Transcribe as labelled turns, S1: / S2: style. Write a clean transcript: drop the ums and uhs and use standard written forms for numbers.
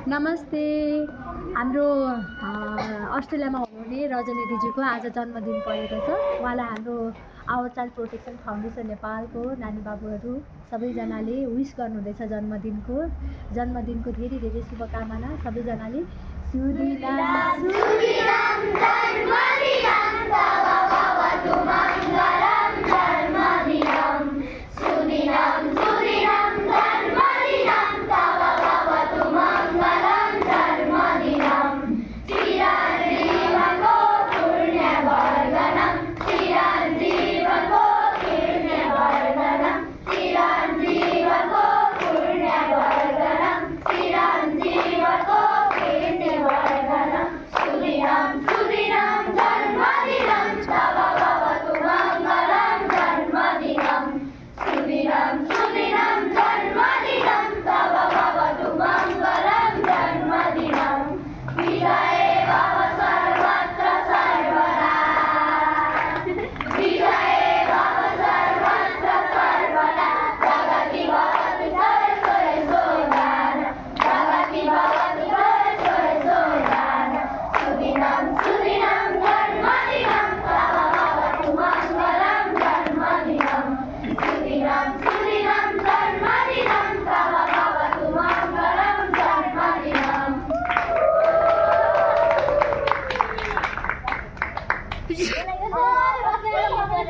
S1: नमस्ते। हाम्रो अस्ट्रेलियामा हुनुहुने रजनी दिदीको आज जन्मदिन परेको छ। उहाँलाई हाम्रो आवर चाइल्ड प्रोटेक्सन फाउन्डेसन नेपालको नानी बाबुहरू सबैजनाले विस गर्नुहुँदैछ जन्मदिनको धेरै धेरै शुभकामना सबैजनाले। सुदिनम् जन्मदिनं तव भवतु मङ्गलम्।